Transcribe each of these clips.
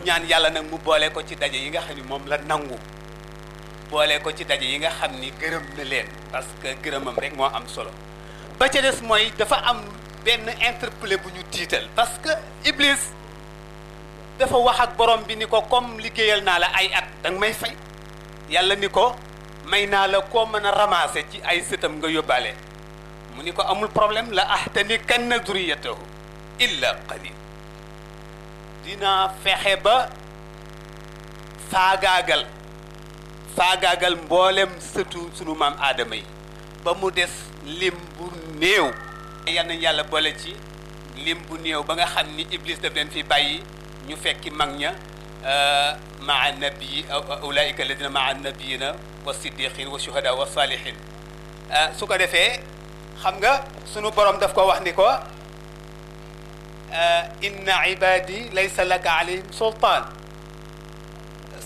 ñaan yàlla nag mu boole ko ci daje yi nga xam ni moom la nangu boole ko ci daje yi nga xam ni gërëm na leen parce que gërëmam rek moo am solo ba ca des mooy dafa am benn interpellé bu ñu tiital parce que Iblis dafa wax ak borom bi ni ko comme liggéeyal naa la ay at danga may fay yàlla ni ko may naa la koo mën a ramasser ci ay sëtam nga yóbbaale mu ni ko amul problème la ahtanikanna duriyatahu illa qalil dinaa fexe ba faagaagal mboolem sëtu sunu maam aadama yi ba mu des lim bu néew yal nañ yàlla boole ci lim bu néew ba nga xam ni Iblis daf leen fi bàyyi ñu fekki mag ña maa nabii ulaika alladina maa nabiyina wa siddiqin wa shuhada wa salihin su ko defee xam nga sunu borom daf ko wax ni ko inna ibadi laysa laka alayhim sultaan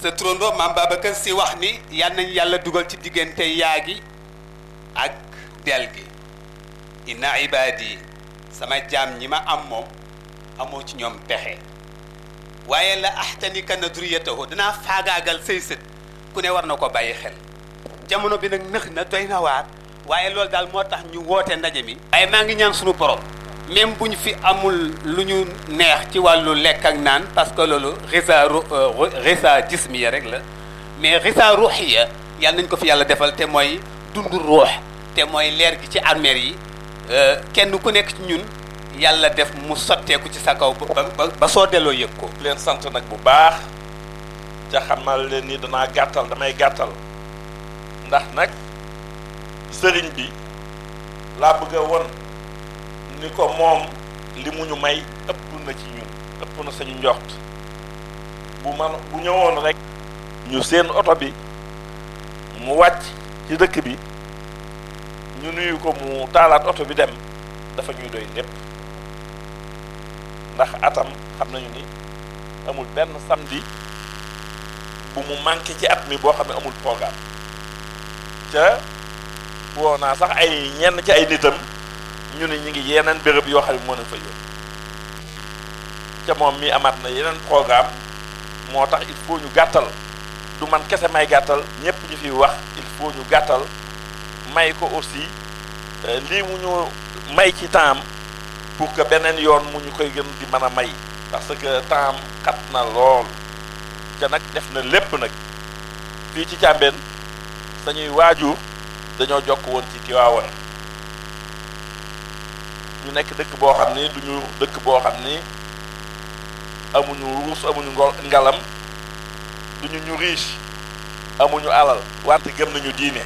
sa turandoo maam Babacar Si wax ni yal nañ yàlla dugal ci diggante yaa gi ak del gi inna ibadi sama jaam ñi ma am moom amoo ci ñoom pexe waaye la ahtanikanna duriyatahu danaa faagaagal say sët ku ne war na ko bàyyi xel jamono bi nag nëx na doy na waar waaye loolu daal moo tax ñu woote ndaje mi waaye maa ngi ñaan sunu borom même bu ñu fi amul lu ñu neex ci wàllu lekk ak naan parce que loolu risa jismiya rek la mais risa ruuxiya yàlla nañ ko fi yàlla defal te mooy dundu ruux te mooy leer gi ci armeer yi kenn ku nekk ci ñun yàlla def mu sotteeku ci sa kaw ba soo delloo yëg ko. leen sant nag bu baax ca xamal leen ni danaa gàttal damay gàttal ndax nag sëriñ bi laa bëgg a won ni ko moom li mu ñu may ëpp na ci ñun ëpp na sañu njort bu ñëwoon rek ñu seen oto bi mu wàcc ci dëkk bi ñu nuyu ko mu taalaat oto bi dem dafa ñuy doy lépp ndax atam xam nañu ni amul benn samedi bu mu manqué ci at mi boo xam ne amul programme ca woo naa sax ay ñenn ci ay nitam ñu ne ñu ngi yeneen béréb yoo xam ne moo leen fa yóbbu ca moom mi amaat na yeneen programme moo tax il faut ñu gàttal du man kese may gàttal ñëpp ñu fiy wax il faut ñu gàttal may ko aussi lii mu ñu may ci temps pour que beneen yoon mu ñu koy gën di mën a may parce que temps xat na lool ca nag def na lépp nag fii ci Càmbeen sañuy waajur dañoo jokk woon ci Tiwaawan ñu nekk dëkk boo xam ni duñu dëkk boo xam ni amuñu ruus amuñu ngalam duñu ñu riche amuñu alal wante gëm nañu diine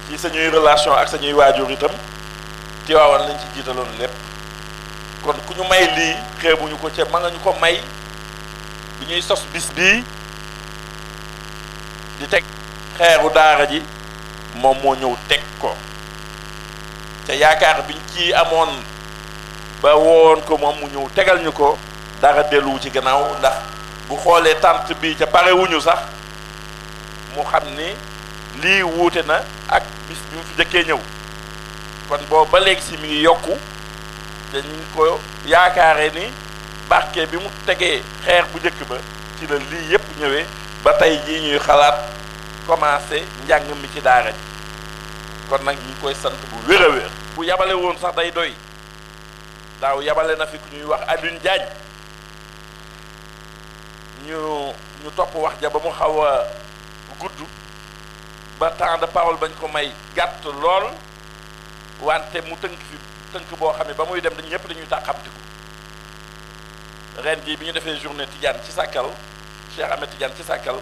ci sañuy relation ak sañuy waajur itam Tiwaawan lañ ci jiitaloon lépp kon ku ñu may lii xeebuñu ko ca ma nga ñu ko may bi ñuy sos bis bii di teg xeeru daara ji moom moo ñëw teg ko te yaakaar biñ ci amoon ba woon ko moom mu ñëw tegal ñu ko dara delluwu ci gannaaw ndax bu xoolee tànt bi ca parewuñu sax mu xam ni lii wuute na ak bis bi mu fi jëkkee ñëw kon boobu ba léegi si mi ngi yokku te ñu ngi ko yaakaare ni barke bi mu tegee xeer bu njëkk ba ci la lii yépp ñëwee ba tey jii ñuy xalaat commencé njàng mi ci daara ji kon nag ñu ngi koy sant bu wér a wér bu yabale woon sax day doy daaw yabale na fi ku ñuy wax Alioune Diagne ñu topp wax ja ba mu xaw a gudd ba temps de parole bañ ko may gàtt lool wante mu tënk boo xam ne ba muy dem dañ ñëpp dañuy tàqamtiku ren jii bi ñu defee journée Tidiane ci Sàkkal Cheikh Ahmed Tidiane ci Sàkkal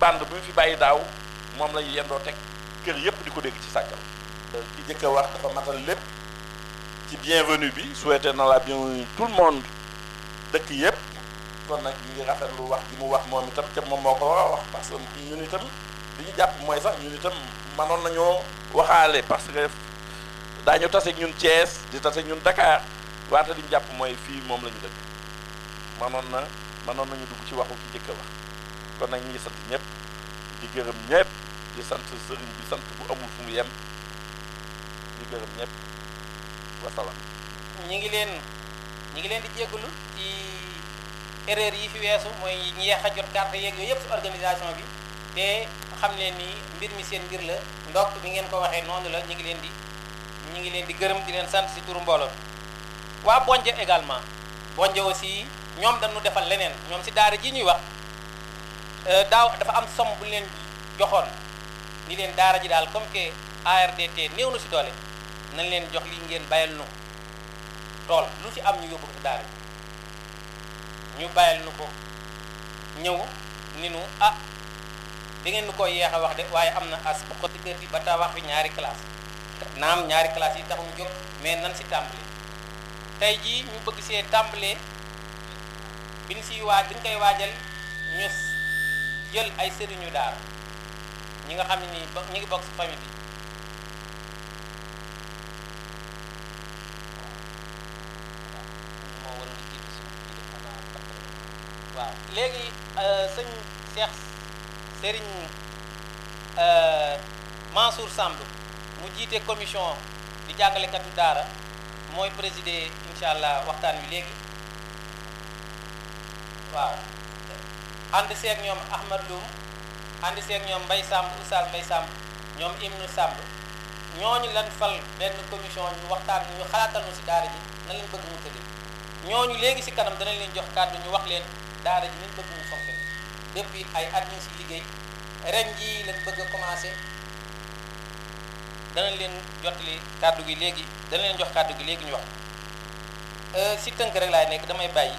bande bu ñu fi bàyyi daaw moom lañu yendoo teg kër yëpp di ko dégg ci Sàkkal ki jëkk a wax dafa matal lépp ci bienvenue bi souhaité na la bienvenue tout le monde dëkk yëpp kon nag ñu ngi rafetlu wax gi mu wax moom itam ca moom moo ko war a wax parce que ñun itam li ñu jàpp mooy sax ñun itam manoon nañoo waxaale parce que daañu tase ñun Thiès di tase ñun Dakar wante li ñu jàpp mooy fii moom la ñu dëkk manoon nañu dugg ci waxu ci jëkk a wax kon nag ñu ngi sant ñëpp di gërëm ñëpp di sant sëriñ bi sant bu amul fu mu yem di gërëm ñëpp wasalaam. ñi ngi leen ñi ngi leen di jéggalu ci erreur yi fi weesu mooy ñi yeex a jot carte yeeg yooyu yëpp si organisation bi te xam leen ni mbir mi seen mbir la ndokk bi ngeen ko waxee noonu la ñi ngi leen di gërëm di leen sant si turu mbooloo waa Bonje également Bonje aussi ñoom dañu defal leneen ñoom si daara ji ñuy wax daaw dafa am somme bu leen joxoon ni leen daara ji daal comme que ARDT néew na si doole nañ leen jox lii ngeen bayal nu tool lu ci am ñu yóbbu ko daara ñu bayal nu ko ñëw ni nu ah da ngeen nu koy yeex a wax de waaye am na as bu xoti kër gi ba tabax fi ñaari classe naam ñaari classe yi taxu mu jóg mais nan si tàmbali tey jii ñu bëgg see tàmbalee bi ñu siy waaj dañ koy waajal ñu jël ay sëriñu daara ñi nga xam ne nii ñi ngi bokk si famille bi moo waroon a jiitu si waaw léegi sëñ Cheikh Serigne Mansour Samb mu jiite commission di jàngalekatu daara mooy présider incha allah waxtaan wi léegi waaw ànd seeg ñoom Ahmad Loum ànd seeg ñoom Mbaye Samb Oustaz Mbaye Samb ñoom Ibnu Samb ñooñu lan fal benn commission ñu waxtaan ñu xalaatal ñu si daara ji nan lañ bëgg mu tëddee ñooñu léegi si kanam danañ leen jox kàddu ñu wax leen daara ji nañ bëgg mu fonctionner depuis ay at ñu si liggéey ren jii lañ bëgg a commencé danañ leen jottali kàddu gi léegi danañ leen jox kàddu gi léegi ñu wax si tënk rek laay nekk damay bàyyi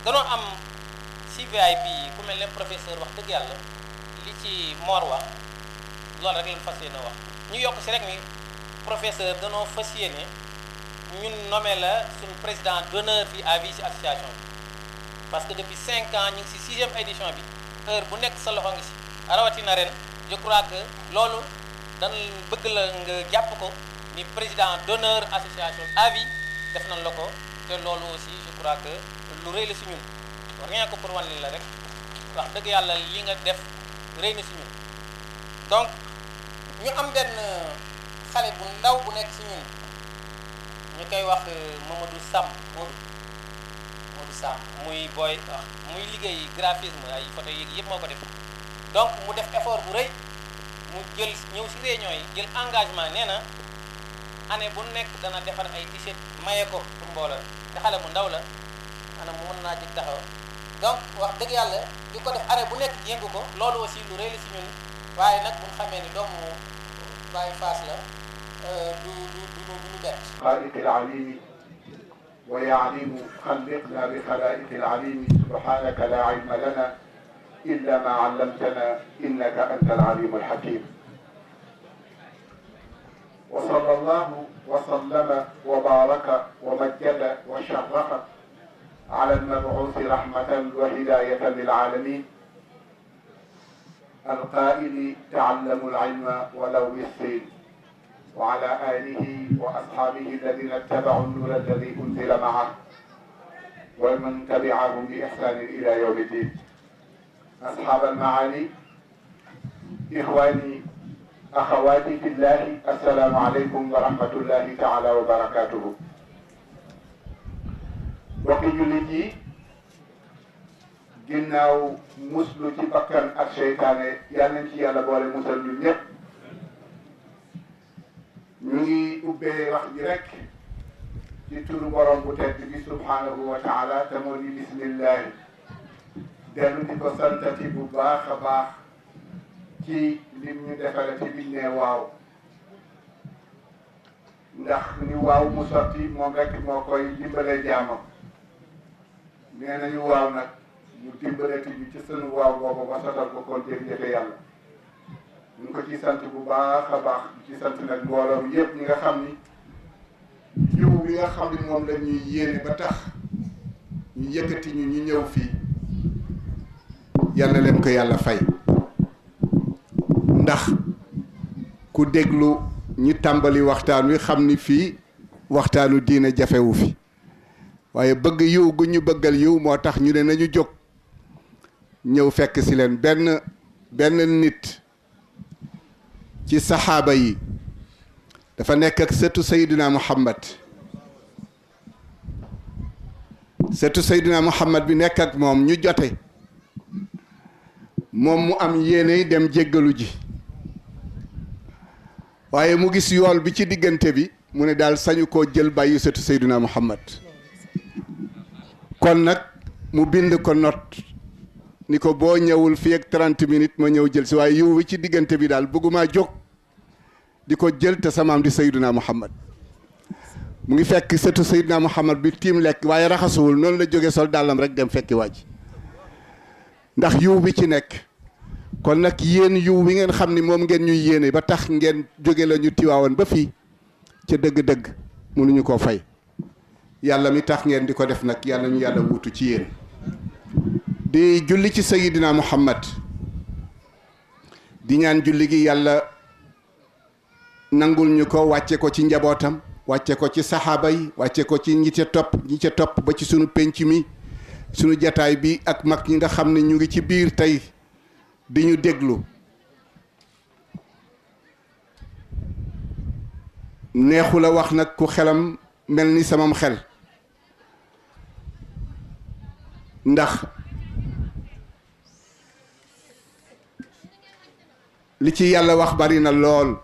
danoo am si VIP yi ku mel ne professeur wax dëgg yàlla li ci Mor wax loolu rek lañ fas yéene wax ñu yokk si rek ni professeur danoo fas yéene ñun nommé la suñu président d'honneur fii à vie si association bi parce que depuis 5 ans ñu ngi si 6e édition bi heure bu nekk sa loxo ngi si rawatina ren je crois que loolu dañ bëgg la nga jàpp ko ni président d'honneur association à vie def nañ la ko te loolu aussi je crois que lu rëy la si ñun rien que pour wan li la rek wax dëgg yàlla li nga def rëy na si ñun donc ñu am benn xale bu ndaw bu nekk si ñun ñu koy wax Mamadou Samb Modou Samb muy booy wax muy liggéey graphisme ay photo yi yëpp moo ko def donc mu def effort bu rëy mu jël ñëw si réunion yi jël engagement nee na année bu nekk dana defar ay t-shirt maye ko pour mbooloo te xale mu ndaw la ana mu mën naa ci taxaw donc wax dëgg yàlla di ko def année bu nekk jéngu ko loolu aussi lu rëy la si ñun waaye nag bu ñu xamee ni doomu Baye Fass la du bett خالق العليم ويعلم خلقنا بخلائق العليم سبحانك لا علم لنا إلا ما علمتنا إنك أنت العليم الحكيم وصلى الله وسلم وبارك ومجد وشرف على المبعوث رحمة وهداية للعالمين القائل تعلموا العلم ولو بالسين وعلى آله وأصحابه الذين اتبعوا النور الذي أنزل معه ومن تبعهم بإحسان إلى يوم الدين أصحاب المعالي إخواني أخواتي في الله السلام عليكم ورحمة الله تعالى وبركاته bokki jullit yi ginnaaw muslu ci bakkan ak seytaane yal nañ ci yàlla boole musal ñun ñëpp ñu ngi ubbee wax ji rek ci turu borom bu tedd bi subhanahu wa taala te moo di bismillahi dellu di ko santati bu baax a baax ci lim ñu defale ci biñ ne waaw ndax ni waaw mu sotti moom rek moo koy dimbalee jaamam nee nañu waaw nag mu dimbalati ñu ci sunu waaw boobu ba sotal ko kon jërëjëf yàlla ñu ngi ko ci sant bu baax a baax ci sant nag mbooloo mi yëpp ñi nga xam ni yiw bi nga xam ni moom la ñuy yéene ba tax ñu yëkkati ñu ñëw fii yàlla leen ko yàlla fay ndax ku déglu ñi tàmbali waxtaan wi xam ni fii waxtaanu diine jafewu fi waaye bëgg yiw gu ñu bëggal yiw moo tax ñu ne nañu jóg ñëw fekk si leen benn nit ci saxaaba yi dafa nekk ak sëtu Seydina Muhammad surtout Seydina Muhammad bi nekk ak moom ñu jote moom mu am yéene dem jéggalu ji waaye mu gis yool bi ci diggante bi mu ne daal sañu koo jël bàyyi surtout Seydina Muhammad kon nag mu bind ko note ni ko boo ñëwul fii ak 30 minutes ma ñëw jël si waaye yiw wi ci diggante bi daal bëggumaa jóg di ko jël te samaam di Seydina Muhammad mu ngi fekk sëtu Seydina Muhammad bi tiim lekk waaye raxasuwul noonu la jóge sol dàllam rek dem fekki waaj ndax yiw bi ci nekk kon nag yéen yiw wi ngeen xam ni moom ngeen ñuy yéene ba tax ngeen jóge la ñu tiwaawoon ba fii ca dëgg-dëgg mënuñu koo fay yàlla mi tax ngeen di ko def nag yàlla ñu yàlla wuutu ci yéen di julli ci Seydina Muhammad di ñaan julli gi yàlla nangul ñu ko wàcce ko ci njabootam wàcce ko ci saxaaba yi wàcce ko ci ñi ca topp ba ci sunu penc mi sunu jataay bi ak mag ñi nga xam ne ñu ngi ci biir tey di ñu déglu neexu la wax nag ku xelam mel ni samam xel ndax li ci yàlla wax bari na lool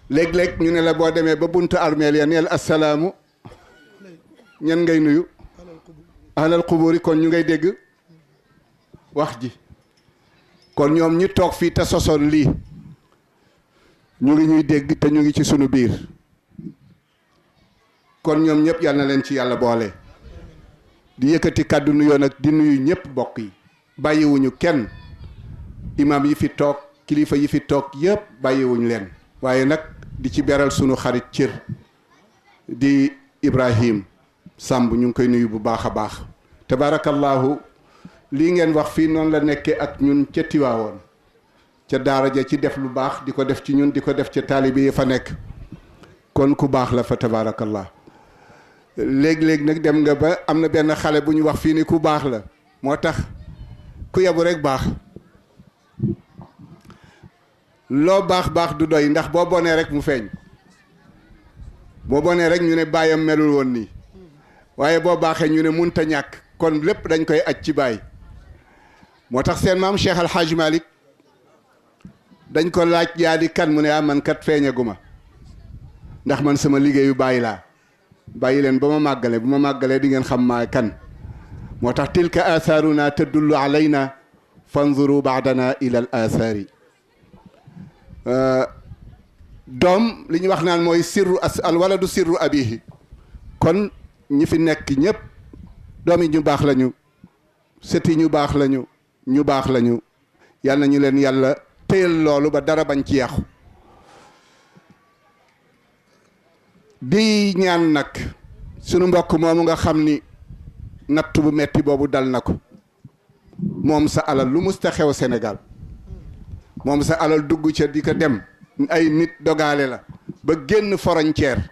léeg-léeg ñu ne la boo demee ba buntu armeel ya neel assalaamu ñan ngay nuyu ahlal quburi kon ñu ngay dégg wax ji kon ñoom ñi toog fii te sosoon lii ñu ngi ñuy dégg te ñu ngi ci sunu biir kon ñoom ñëpp yal na leen ci yàlla boole di yëkkati kàddu nuyoo nag di nuyu ñëpp bokk yi bàyyiwuñu kenn imam yi fi toog kilifa yi fi toog yëpp bàyyiwuñu leen waaye nag di ci beral sunu xarit cër di Ibrahim Samb ñu ngi koy nuyu bu baax a baax tabarakallahu lii ngeen wax fii noonu la nekkee ak ñun ca Tiwaawoon ca daara ja ci def lu baax di ko def ci ñun di ko def ca taalibe yi fa nekk kon ku baax la fa tabarakallah léeg-léeg nag dem nga ba am na benn xale bu ñu wax fii ni ku baax la moo tax ku yebu rek baax loo baax du doy ndax boo bonee rek mu feeñ boo bonee rek ñu ne baayam melul woon nii waaye boo baaxee ñu ne munta ñàkk kon lépp dañ koy aj ci baay moo tax seen maam Cheikh Al Hadj Malick dañ ko laaj yaa di kan mu ne man kat feeñaguma ndax man sama liggéeyu bàyyi laa bàyyi leen ba ma màggale bu ma màggalee di ngeen xam maa kan moo tax tilka athaaruna tadullu alayna fanzuru baadana ila al athaari doom li ñu wax naan mooy sirru al waladu sirru abihi kon ñi fi nekk ñëpp doom yi ñu baax lañu sët yi ñu baax lañu ñu baax lañu yal na ñu leen yàlla téyal loolu ba dara bañ ci yàqu di ñaan nag sunu mbokk moomu nga xam ni natt bu metti boobu dal na ko moom sa alal lu musta xew Sénégal moom sa alal dugg ca di ko dem ay nit dogaale la ba génn frontière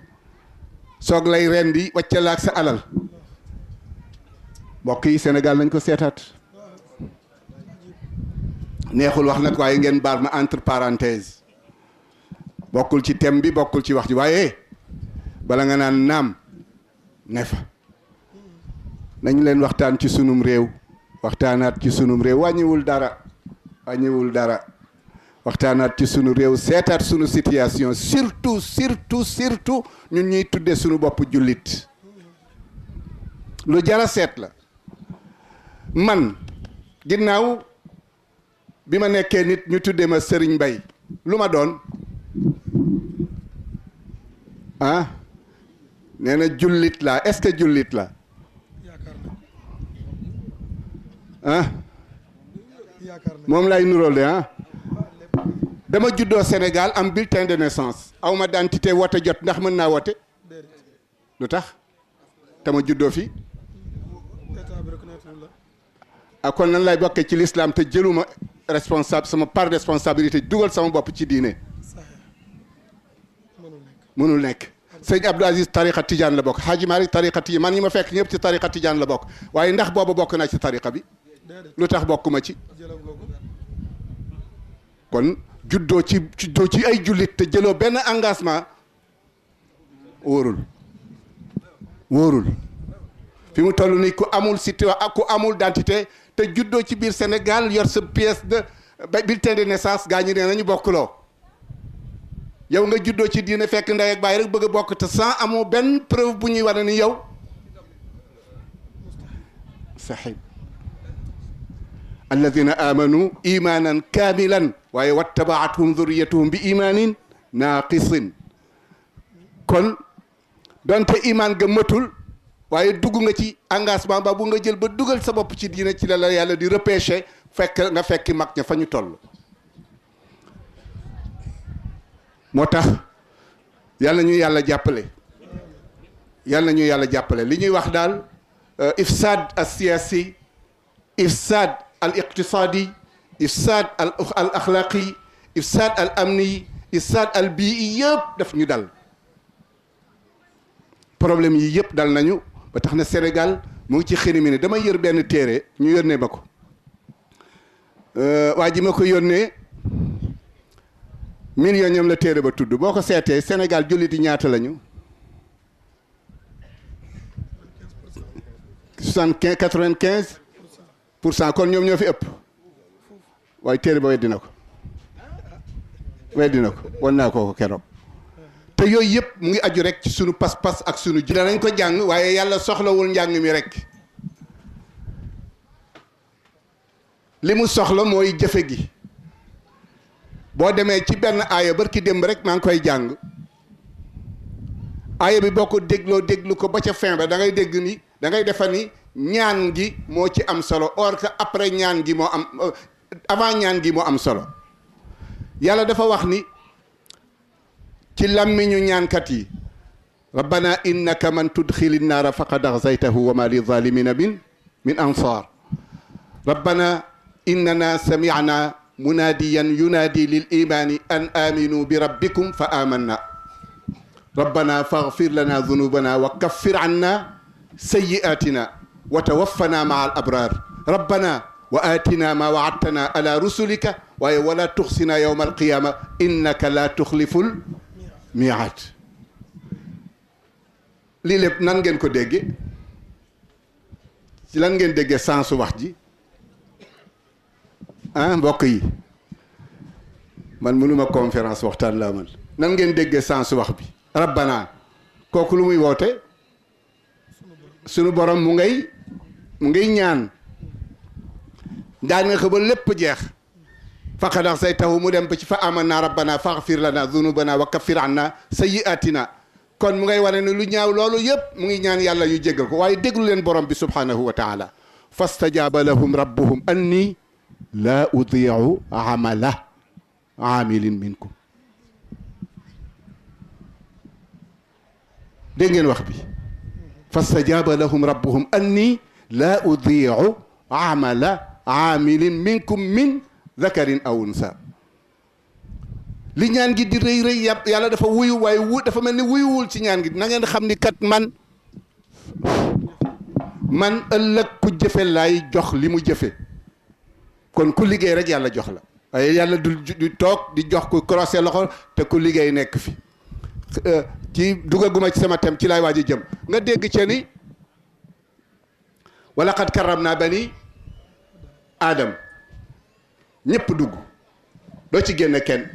soog lay rendi wàcce la ak sa alal mbokk yi Sénégal nañ ko seetaat neexul wax nag waaye ngeen baal ma entre parenthèse bokkul ci thème bi bokkul ci wax ji waaye bala nga naan naam ne fa nañ leen waxtaan ci sunum réew waxtaanaat ci sunum réew wàññiwul dara waxtaanaat ci sunu réew seetaat sunu situation surtout ñun ñuy tudde sunu bopp jullit lu jara seet la man ginnaaw bi ma nekkee nit ñu tudde ma Sëriñ Mbay lu ma doon nee na jullit laa est-ce que jullit la moom lay nuróol de dama juddoo Sénégal am bulletin de naissance aw ma identité wote jot ndax mën naa wote lu tax te ma juddoo fi kon nan lay bokkee ci l'islam te jëluma responsable sama part de responsabilité dugal sama bopp ci diine mënul nekk sëñ Abdou Aziz tariqa Tidiane la bokk Hadji Malick tariqa Tidiane man ñi ma fekk ñëpp ci tariqa Tidiane la bokk waaye ndax booba bokk naa ci tariqa bi lu tax bokkuma ci kon juddoo ci ay jullit te jëloo benn engagement wóorul fi mu toll nii ku amul citoyen ak ku amul identité te juddoo ci biir Sénégal yor sa pièce de bulletin de naissance gaa ñi nee nañu bokkuloo yow nga juddoo ci diine fekk ndey ak baay rek bëgg a bokk te sans amoo benn preuve bu ñuy wane ni yow sahib alladina amanu imanan kaamilan waaye wattabaatuhum dhurriyatuhum bi imanin naaqisin kon donte iman ga matul waaye dugg nga ci engagement ba bu nga jël ba dugal sa bopp ci diine ci la la yàlla di repêché fekk nga fekki mag ña fa ñu toll moo tax yàlla ñu yàlla jàppale yàlla ñu yàlla jàppale li ñuy wax daal ifsaad al siyaasi ifsaad al iqtisaadi ifsaad al axlaaqi ifsaad al amni ifsaad al bii yëpp daf ñu dal problème yi yëpp dal nañu ba tax na Sénégal mu ngi ci xëri mi ne dama yër benn téere ñu yónnee ma ko waa ji ma ko yónnee million ñoom la téere ba tudd boo ko seetee Sénégal jullit yi ñaata lañu 95% kon ñoom ñoo fi ëpp waaye téere ba weddi na ko wan naa ko keroog te yooyu yëpp mu ngi aju rek ci sunu pas-pas ak sunu ji danañ ko jàng waaye yàlla soxlawul njàng mi rek li mu soxla mooy jëfe gi boo demee ci benn aaya barki démb rek maa ngi koy jàng aaya bi boo ko déglu ko ba ca fin ba da ngay dégg ni da ngay defa ni ñaan gi moo ci am solo or que après ñaan gi moo am avant ñaan gi moo am solo yàlla dafa wax ni ci làmmiñu ñaankat yi rabbana innaka man tudxili nnaara faqad axzaytahu wa ma li zalimina min ansar rabbana innana samicna munaadiyan yunaadi lil imaani an aminu bi rabbikum fa amanna rabbana faghfir lana dunubana wa kaffir anna sayyi'atina wa tawaffana maa al abrar rabbana wa atina ma waadtana ala rusulika waaye wala tuxsina yawma alqiyama innaka la tuxliful mii'aad lii lépp nan ngeen ko dégge ci lan ngeen déggee sensu wax ji ah mbokk yi man mënuma conférence waxtaan laa man nan ngeen déggee sensu wax bi rabbana kooku lu muy woote sunu borom mu ngay ñaan daan nga ba lépp jeex faqad axzaytahu mu dem ba ci fa amanna rabbana faghfir lana dhunubana wa kaffir anna sayyi'atina kon mu ngay wane ne lu ñaaw loolu yëpp mu ngi ñaan yàlla yu jéggal ko waaye déglu leen borom bi subhanahu wa taala fastajaaba lahum rabbuhum anni laa udii'u amala aamilin minkum dégg ngeen wax bi fastajaaba lahum rabbuhum anni laa udii'u amala aamilin minkum min zakarin aw unsa li ñaan gi di rëy rëy yàlla dafa wuyu waaye dafa mel ni wuyuwul ci ñaan gi na ngeen xam ni kat man ëllëg ku jëfe laay jox li mu jëfe kon ku liggéey rek yàlla jox la waaye yàlla du toog di jox ku croisé loxo te ku liggéey nekk fi ci dugaguma ci sama thème ci laay waaj a jëm nga dégg ca ni wa laqad karramna bani aadam ñëpp dugg doo ci génn kenn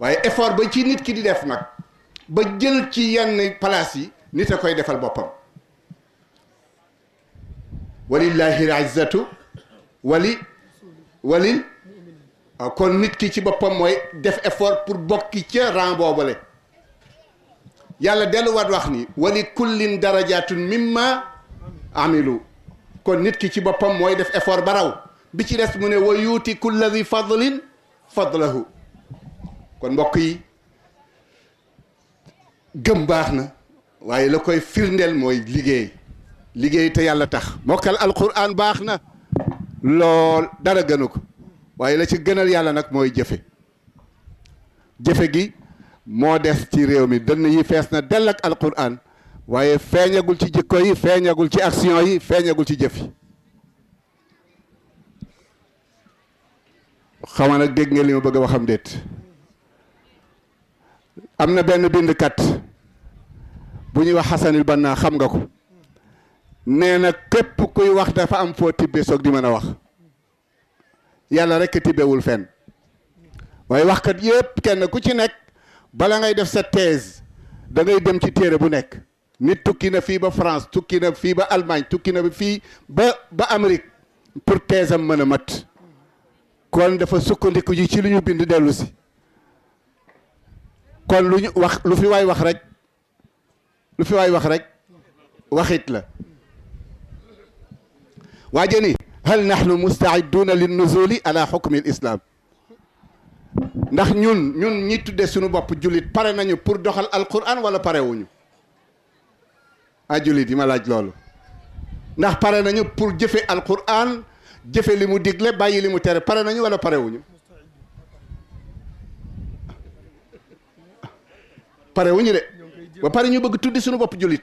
waaye effort ba ci nit ki di def nag ba jël ci yenn place yi nit a koy defal boppam walillahi al-izzatu walil kon nit ki ci boppam mooy def effort pour bokki ca rang boobale yàlla delluwaat wax ni wali kullin darajatun mimma amilu kon nit ki ci boppam mooy def effort ba raw bi ci des mu ne wa yuuti kulla di fadlin fadlahu kon mbokk yi gëm baax na waaye la koy firndeel mooy liggéey te yàlla tax mokkal alquran baax na lool dara gënu ko waaye la ci gënal yàlla nag mooy jëfe gi moo des ci réew mi dënn yi fees na dell ak alquran waaye feeñagul ci jikko yi feeñagul ci action yi feeñagul ci jëf yi xamaa nag dégg ngeen li ma bëgg a waxam déet am na benn bindkat bu ñuy wax Xasanil Banna xam nga ko nee na képp kuy wax dafa am foo tibbe soog di mën a wax yàlla rek tibbewul fenn waaye waxkat yépp kenn ku ci nekk bala ngay def sa thèse da ngay dem ci téere bu nekk nit tukki na fii ba France tukki na fii ba Allemagne tukki na fii ba Amérique pour thèse am mën a mat kon dafa sukkandiku ji ci lu ñu bind dellu si kon lu ñu wax lu fi waay wax rek waxit la waaje ni hal nahnu mustaidduuna lin nuzuli ala xukmi l islam ndax ñun ñi tudde suñu bopp jullit pare nañu pour doxal alquran wala parewuñu jullit yi ma laaj loolu ndax pare nañu pour jëfe alquran jëfe li mu digle bàyyi li mu tere pare nañu wala parewuñu parewuñu de ba pare ñu bëgg tuddi suñu bopp jullit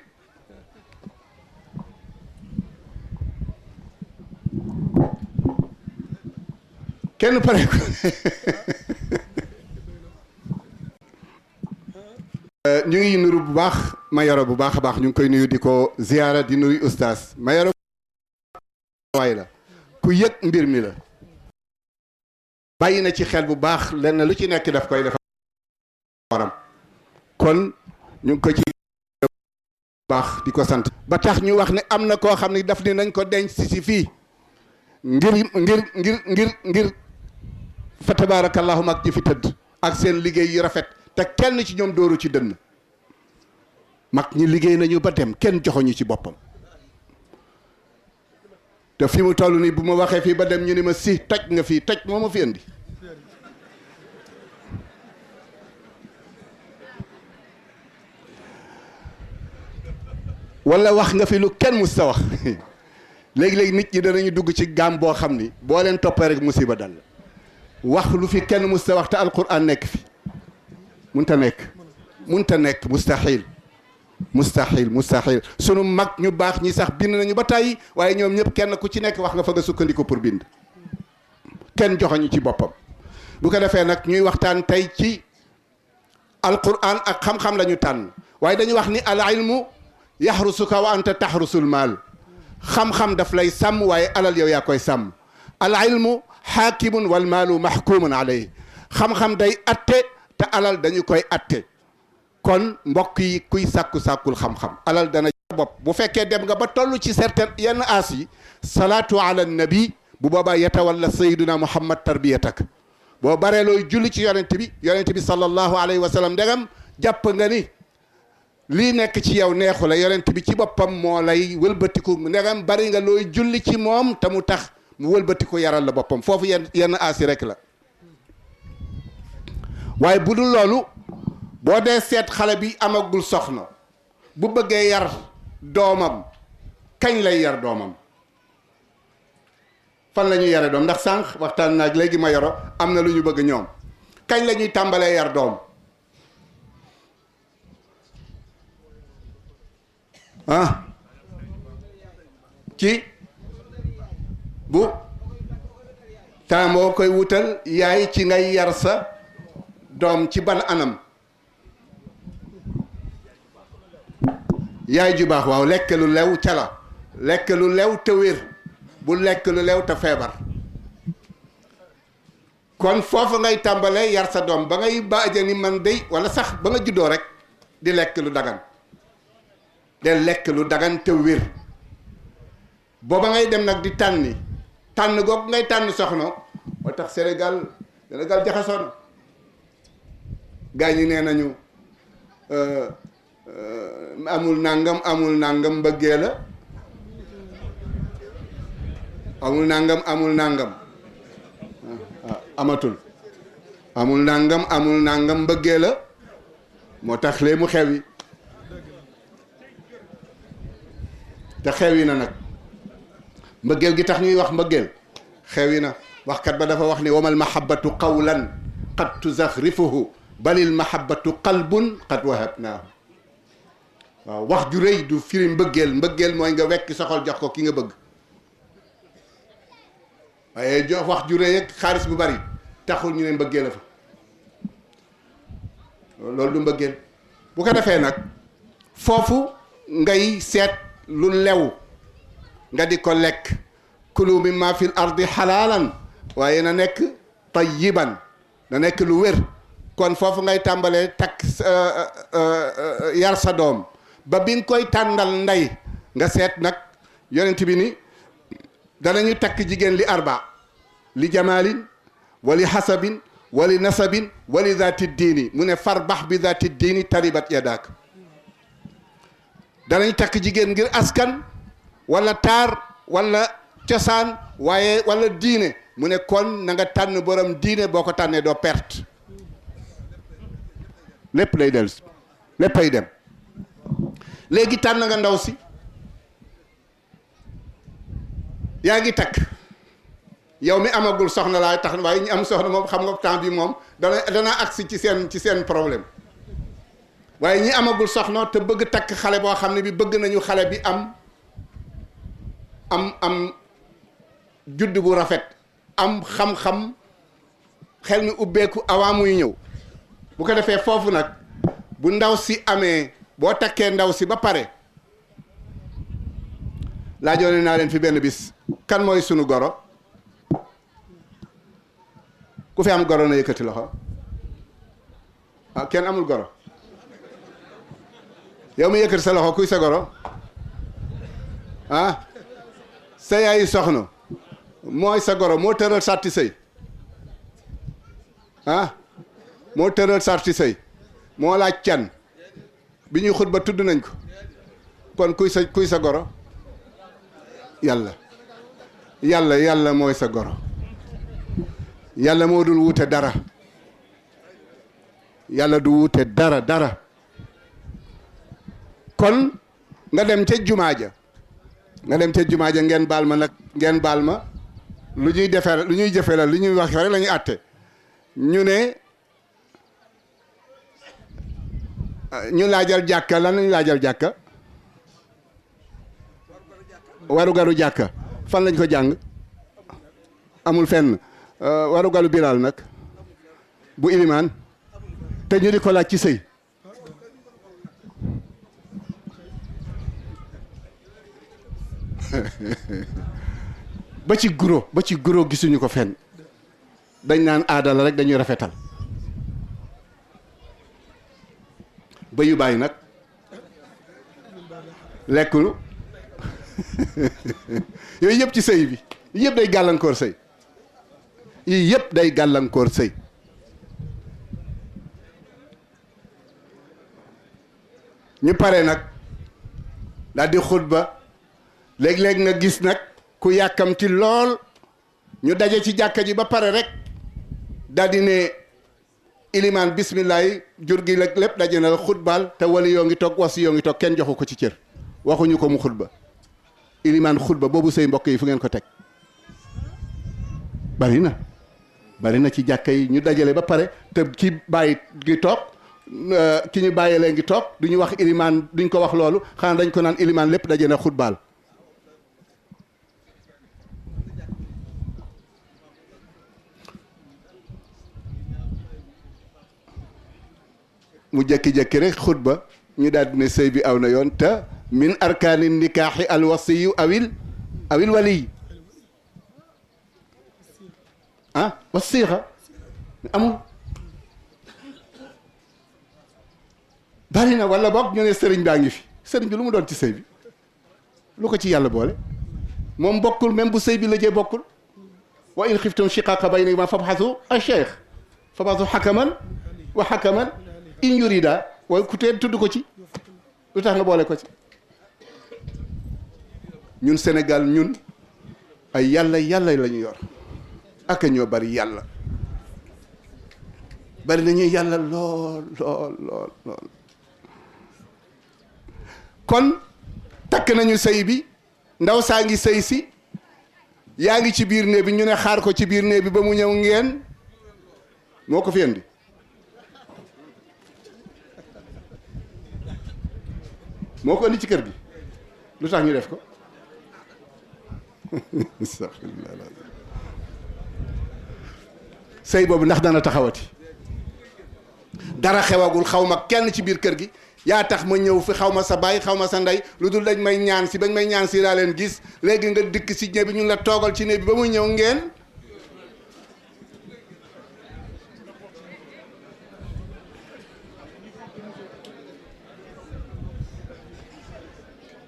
kenn pare ko ñu ngi nuru bu baax Mayoro bu baax a baax ñu ngi koy nuyu di ko ziyaara di nuyu ustaas Mayoro waay la ku yëg mbir mi la bàyyi na ci xel bu baax lenn lu ci nekk daf koy def waram kon ñu ngi ko ci baax di ko sant ba tax ñu wax ne am na koo xam ne daf ni nañ ko denc si fii ngir fa tabarakallahu mag ji fi tëdd ak seen liggéey yu rafet te kenn ci ñoom dóoru ci dënn mag ñi liggéey nañu ba dem kenn joxoñu ci boppam te fi mu toll nii bu ma waxee fii ba dem ñu ni ma si toj nga fii toj moo ma fi indi wala wax nga fi lu kenn mus ta wax léegi-léegi nit ñi danañu dugg ci gaam boo xam ni boo leen toppee rek musiba dal la wax lu fi kenn mus ta wax te alquran nekk fi munta nekk mustahil sunu mag ñu baax ñi sax bind nañu ba tàyyi waaye ñoom ñëpp kenn ku ci nekk wax nga fa nga sukkandiku pour bind kenn joxoñu ci boppam bu ko defee nag ñuy waxtaan tey ci alquran ak xam-xam la ñu tànn waaye dañu wax ni al ilmu yaxrusuka wa anta taxrusul maal xam-xam daf lay sàmm waaye alal yow yaa koy sàmm al ilmu xaakimun wal maalu maxkumun alayhi xam-xam day atte te alal dañu koy atte kon mbokk yi kuy sàkkul xam-xam alal dana bopp bu fekkee dem nga ba toll ci certain yenn aas yi salaatu ala nabi bu boobaa yatawalla sayyiduna muhammad tarbiyatak boo baree looy julli ci yonent bi sallallahu alayhi wa sallam ndegam jàpp nga ni lii nekk ci yow neexu la yonent bi ci boppam moo lay wëlbatiku ndegam bari nga looy julli ci moom te mu tax mu wëlbatiku yaral la boppam foofu yenn aas yi rek la waaye bu dul loolu boo dee seet xale bi amagul soxna bu bëggee yar doomam kañ lay yar doomam fan la ñuy yare doom ndax sànq waxtaan naag léegi ma yoro am na lu ñu bëgg ñoom kañ la ñuy tàmbalee yar doom ci bu temps boo koy wutal yaay ci ngay yar sa doom ci ban anam yaay ju baax waaw lekk lu lew ca la lekk lu lew te wér bu lekk lu lew te feebar kon foofu ngay tàmbalee yar sa doom ba ngay baaje ni man dey wala sax ba nga juddoo rek di lekk lu dagan de lekk lu dagan te wér booba ngay dem nag di tànn googu ngay tànn soxna moo tax Sénégal jaxasoo na gaa ñi nee nañu amul nangam mbëggee la amul nangam amatul amul nangam mbëggee la moo tax lee mu xew yi te xew yi na nag mbëggeel gi tax ñuy wax mbëggeel xew yi na waxkat ba dafa wax ni wamal mahabbatu qawlan qad tuzaxrifuhu balil mahabbatu qalbun qad wahabnaahu waaw wax ju rëy du firi mbëggeel mooy nga wekk sa xol jox ko ki nga bëgg waaye jox wax ju rëy ak xaalis bu bari taxul ñu ne mbëggeel la fa loolu du mbëggeel bu ko defee nag foofu ngay seet lu lew nga di ko lekk kulu mimma fil ardi xalaalan waaye na nekk tayyiban na nekk lu wér kon foofu ngay tàmbalee takk yar sa doom ba bi nga koy tàndal ndey nga seet nag yonent bi ni danañu takk jigéen li arba li jamaalin wa li hasabin wa li nasabin wa li zaati diini mu ne farbax bi zaati diini taribat yadaak danañ takk jigéen ngir askan wala taar wala cosaan waaye wala diine mu ne kon na nga tànn borom diine boo ko tànnee doo perte lépp lay del léppay dem léegi tànn nga ndaw si yaa ngi takk yow mi amagul soxna laay tax waaye ñi am soxna moom xam nga temps bi moom dana agsi ci seen problème waaye ñi amagul soxna te bëgg takk xale boo xam ne bi bëgg nañu xale bi am judd bu rafet am xam-xam xel mi ubbeeku avant muy ñëw bu ko defee foofu nag bu ndaw si amee boo takkee ndaw si ba pare laajoon naa leen fi benn bis kan mooy sunu goro ku fi am goro na yëkkati loxo ah kenn amul goro yow mi yëkkati sa loxo kuy sa goro ah sa yaayu soxna mooy sa goro moo tëral sarti sëy ah moo tëral sarti sëy moo laaj can bi ñuy xutba tudd nañ ko kon kuy sa goro yàlla mooy sa goro yàlla moo dul wuute dara yàlla du wuute dara kon nga dem ca jumaa ja ngeen baal ma lu ñuy jëfe la lu ñuy wax rek la ñuy àtte ñu ne ñu laajal jàkka lan lañu laajal jàkka warugaru jàkka fan lañ ko jàng amul fenn warugaru bilaal nag bu ilimaan te ñu di ko laaj ci sëy ba ci guro gisuñu ko fenn dañ naan aada la rek dañuy rafetal ba yu bàyyi nag lekkulu yooyu yëpp ci sëy bi yëpp day gàllankoor sëy yii yëpp day gàllankoor sëy ñu pare nag daal di xutba léeg-léeg nga gis nag ku yàkkamti lool ñu daje ci jàkka ji ba pare rek daal di ne ilimaan bismillahi jur gi lépp daje na la xutbaal te wali yoo ngi toog wasi yoo ngi toog kenn joxu ko ci cër waxuñu ko mu xutba ilimaan xutba boobu sëy mbokk yi fu ngeen ko teg bari na ci jàkka yi ñu dajale ba pare te ki bàyyi ngi toog ki ñu bàyyilee ngi toog du ñu wax ilimaan duñ ko wax loolu xanaa dañ ko naan ilimaan lépp daje na xutbaal mu jékki-jékki rek xutba ñu daal di ne sëy bi aw na yoon te min arkaani nikaaxi alwasiyu awil waliy ah wasiixa amul bari na wala boog ñu ne sëriñ baa ngi fi sëriñ bi lu mu doon ci sëy bi lu ko ci yàlla boole moom bokkul même bu sëy bi la jee bokkul wa in xiftum shiqaaqa baynahuma fabxasu acheikh fabxasu xakaman wa xakaman in yurida waaye ku tee tudd ko ci lu tax nga boole ko ci ñun Sénégal ñun ay yàlla la ñu yor ak ñoo bari yàlla bari nañuy yàlla lool kon takk nañu sëy bi ndaw saa ngi sëy si yaa ngi ci biir néeg bi ñu ne xaar ko ci biir néeg bi ba mu ñëw ngeen moo ko fi indi moo ko indi ci kër gi lu tax ñu def ko sëy boobu ndax dana taxawati dara xewagul xaw ma kenn ci biir kër gi yaa tax ma ñëw fi xaw ma sa baay xaw ma sa ndey lu dul dañ may ñaan si bañ may ñaan si laa leen gis léegi nga dikk si néeg bi ñun la toogal ci néeg bi ba muy ñëw ngeen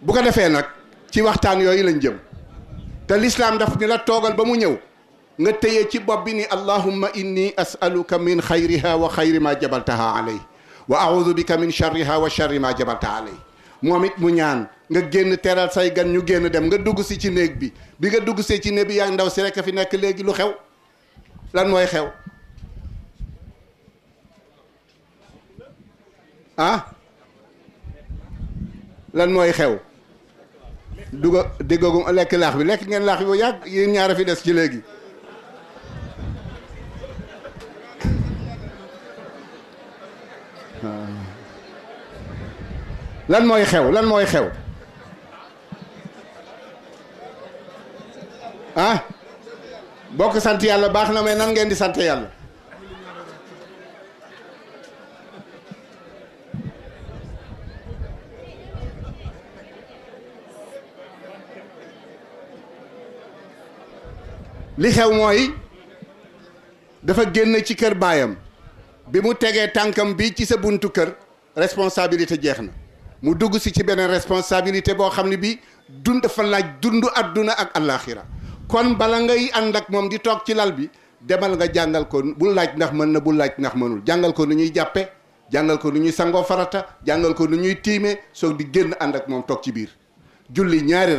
bu ko defee nag ci waxtaan yooyu lañ jëm te lislaam daf ni la toogal ba mu ñëw nga téye ci bopp bi ni allahumma inni as'aluka min xayriha wa xayri ma jabaltaha alay wa a'udhu bika min sharriha wa sharri ma jabaltaha alay moom it mu ñaan nga génn teral say gan ñu génn dem nga dugg si ci néeg bi bi nga dugg see ci néeg bi yaa ndaw si rek a fi nekk léegi lu xew lan mooy xew ah lan mooy xew duga déggagum lekk laax bi lekk ngeen laax bi bu yàgg yéen ñaara fi des ci léegi lan mooy xew lan mooy xew ah bokk sant yàlla baax na mais nan ngeen di sant yàlla li xew mooy dafa génn ci kër baayam bi mu tegee tànkam bi ci sa buntu kër responsabilité jeex na mu dugg si ci beneen responsabilité boo xam ne bi dund dafa laaj dund adduna ak allaaxira kon bala ngay ànd ak moom di toog ci lal bi demal nga jàngal ko bul laaj ndax mën na bul laaj ndax mënul jàngal ko nu ñuy jàppe jàngal ko nu ñuy sangoo farata jàngal ko nu ñuy tiime soog di génn ànd ak moom toog ci biir julli ñaari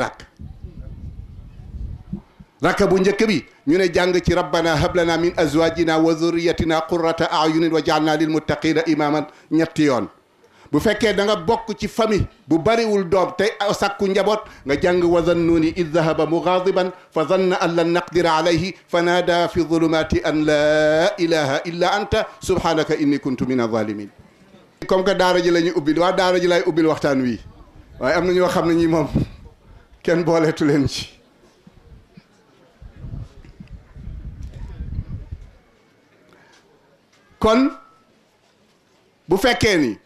rakka bu njëkk bi ñu ne jàng ci rabbana hablana min azwajina wa zurriyatina qurrata a'yunin wa ja'alna lil muttaqina imaman ñetti yoon bu fekkee da nga bokk ci famille bu bariwul doom te sakku njaboot nga jàng wa zannuni id dhahaba mughadiban fa zanna an lan naqdira alayhi fa naada fi dhulumati an la ilaha illa anta subhanaka inni kuntu min adh-dhalimin comme que daara ji la ñuy ubbil waa daara ji lay ubbil waxtaan wi waaye am na ñoo xam ne ñi moom kenn booleetu leen ci kon bu fekkee ni